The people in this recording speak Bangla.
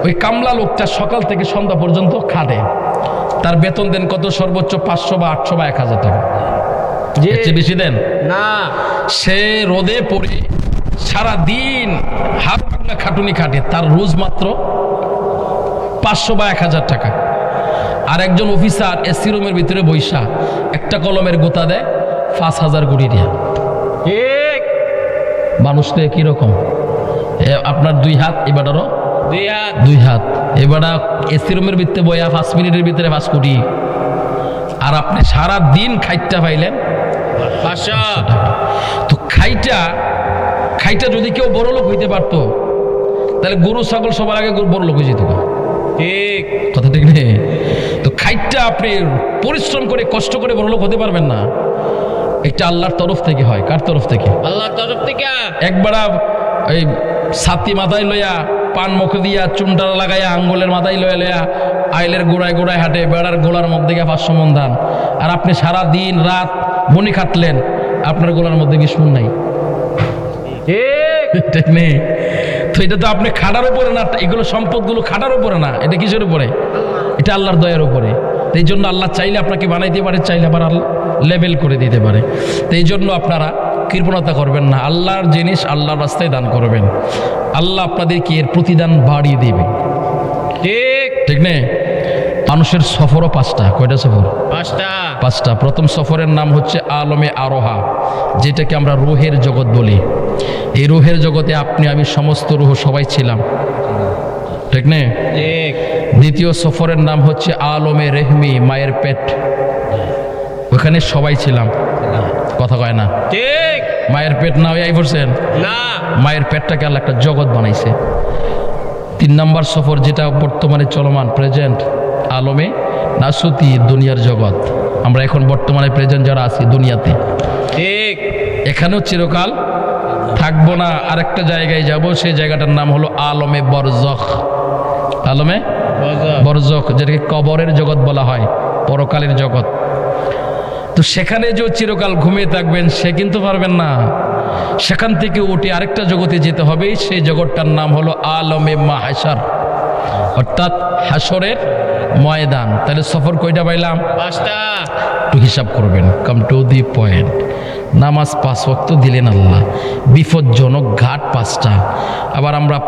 ওই কামলা লোকটা সকাল থেকে সন্ধ্যা পর্যন্ত খাটে, তার বেতন দেন কত? সর্বোচ্চ 500 বা 800 বা 1000 টাকা। এর চেয়ে বেশি দেন না। সে রোদে পড়ে সারা দিন হাত ভাঙা খাটুনি খাটে, তার রোজ মাত্র 500 বা 1000 টাকা। আর একজন অফিসার এসি রুমের ভিতরে বৈশা একটা কলমের গোতা দেয় 5000 কোটি টাকা। ঠিক। মানুষ তো একই রকম। আপনার 2 হাত, এবারও 2 হাত। 2 হাত, এবার এসি রুমের ভিতরে বইয়া 5 মিনিটের ভিতরে 5 কোটি। আর আপনি সারা দিন খাইটা পাইলেন 500 টাকা। তো খাইটা যদি কেউ বড় লোক হইতে পারতো, তাহলে গরু ছাগল সবার আগে বড় লোক হয়ে যেত। ঠিক। কথা ঠিক নেই? তো খাইটা আপনি পরিশ্রম করে কষ্ট করে বড় লোক হতে পারবেন না। একটা আল্লাহর তরফ থেকে হয়। কার তরফ থেকে? আল্লাহর তরফ থেকে। একবার এই ছাতি মাথায় লইয়া, পান মুখে দিয়া, চুনটা লাগাইয়া, আঙ্গুলের মাথায় লইয়া আইলের গোড়ায় গোড়ায় হাঁটে, বেড়ার গোলার মধ্যে গিয়ে 500 মন ধান। আর আপনি সারা দিন রাত বনি খাটলেন, আপনার গোলার মধ্যে 20 মন নাই। ঠিক। ঠিক নেই? তো এটা তো আপনি খাটার উপরে না, এগুলো সম্পদগুলো খাটার উপরে না, এটা কিসের উপরে? এটা আল্লাহর দয়ার উপরে। তো এই জন্য আল্লাহ চাইলে আপনাকে বানাইতে পারে, চাইলে আবার আল্লাহ লেভেল করে দিতে পারে। তো এই জন্য আপনারা কৃপণতা করবেন না, আল্লাহর জিনিস আল্লাহর রাস্তায় দান করবেন, আল্লাহ আপনাদেরকে এর প্রতিদান বাড়িয়ে দেবে। ঠিক। ঠিক নেই? মানুষের সফরও 5টা। কয়টা সফর? 5টা। প্রথম সফরের নাম হচ্ছে আলমে আরোহা, যেটাকে আমরা রুহের জগৎ বলি। এই রুহের জগতে আপনি আমি সমস্ত রুহ সবাই ছিলাম। ঠিক নেই? ঠিক। দ্বিতীয় সফরের নাম হচ্ছে আলমে রেহমি, মায়ের পেট। ওখানে সবাই ছিলাম। কথা কয় না? ঠিক। মায়ের পেট না হয়ে পড়ছেন? না। মায়ের পেটটাকে আল্লাহ একটা জগৎ বানাইছে। 3 নম্বর সফর, যেটা বর্তমানে চলমান, প্রেজেন্ট, আলমে নাসুতি, দুনিয়ার জগৎ। আমরা এখন বর্তমানে প্রেজেন্ট যারা আছি দুনিয়াতে, ঠিক। এখানেও চিরকাল থাকবো না, আরেকটা জায়গায় যাব। সেই জায়গাটার নাম হলো আলমে বরজখ। আলমে বরজখ, যেটাকে কবরের জগৎ বলা হয়, পরকালের জগৎ। তো সেখানে যে চিরকাল ঘুমিয়ে থাকবেন সে কিন্তু পারবেন না। সেখান থেকে উঠে আরেকটা জগতে যেতে হবে, সেই জগৎটার নাম হলো আলমে মাহশার, অর্থাৎ হাসরের ময়দান। তাহলে সফর কয়টা পাইলাম? 5টা। একটু হিসাব করবেন, কাম টু দি পয়েন্ট। নামাজ 5 ওয়াক্ত দিলেন আল্লাহ, বিপজ্জনক ঘাট 5টা। আবার আমরা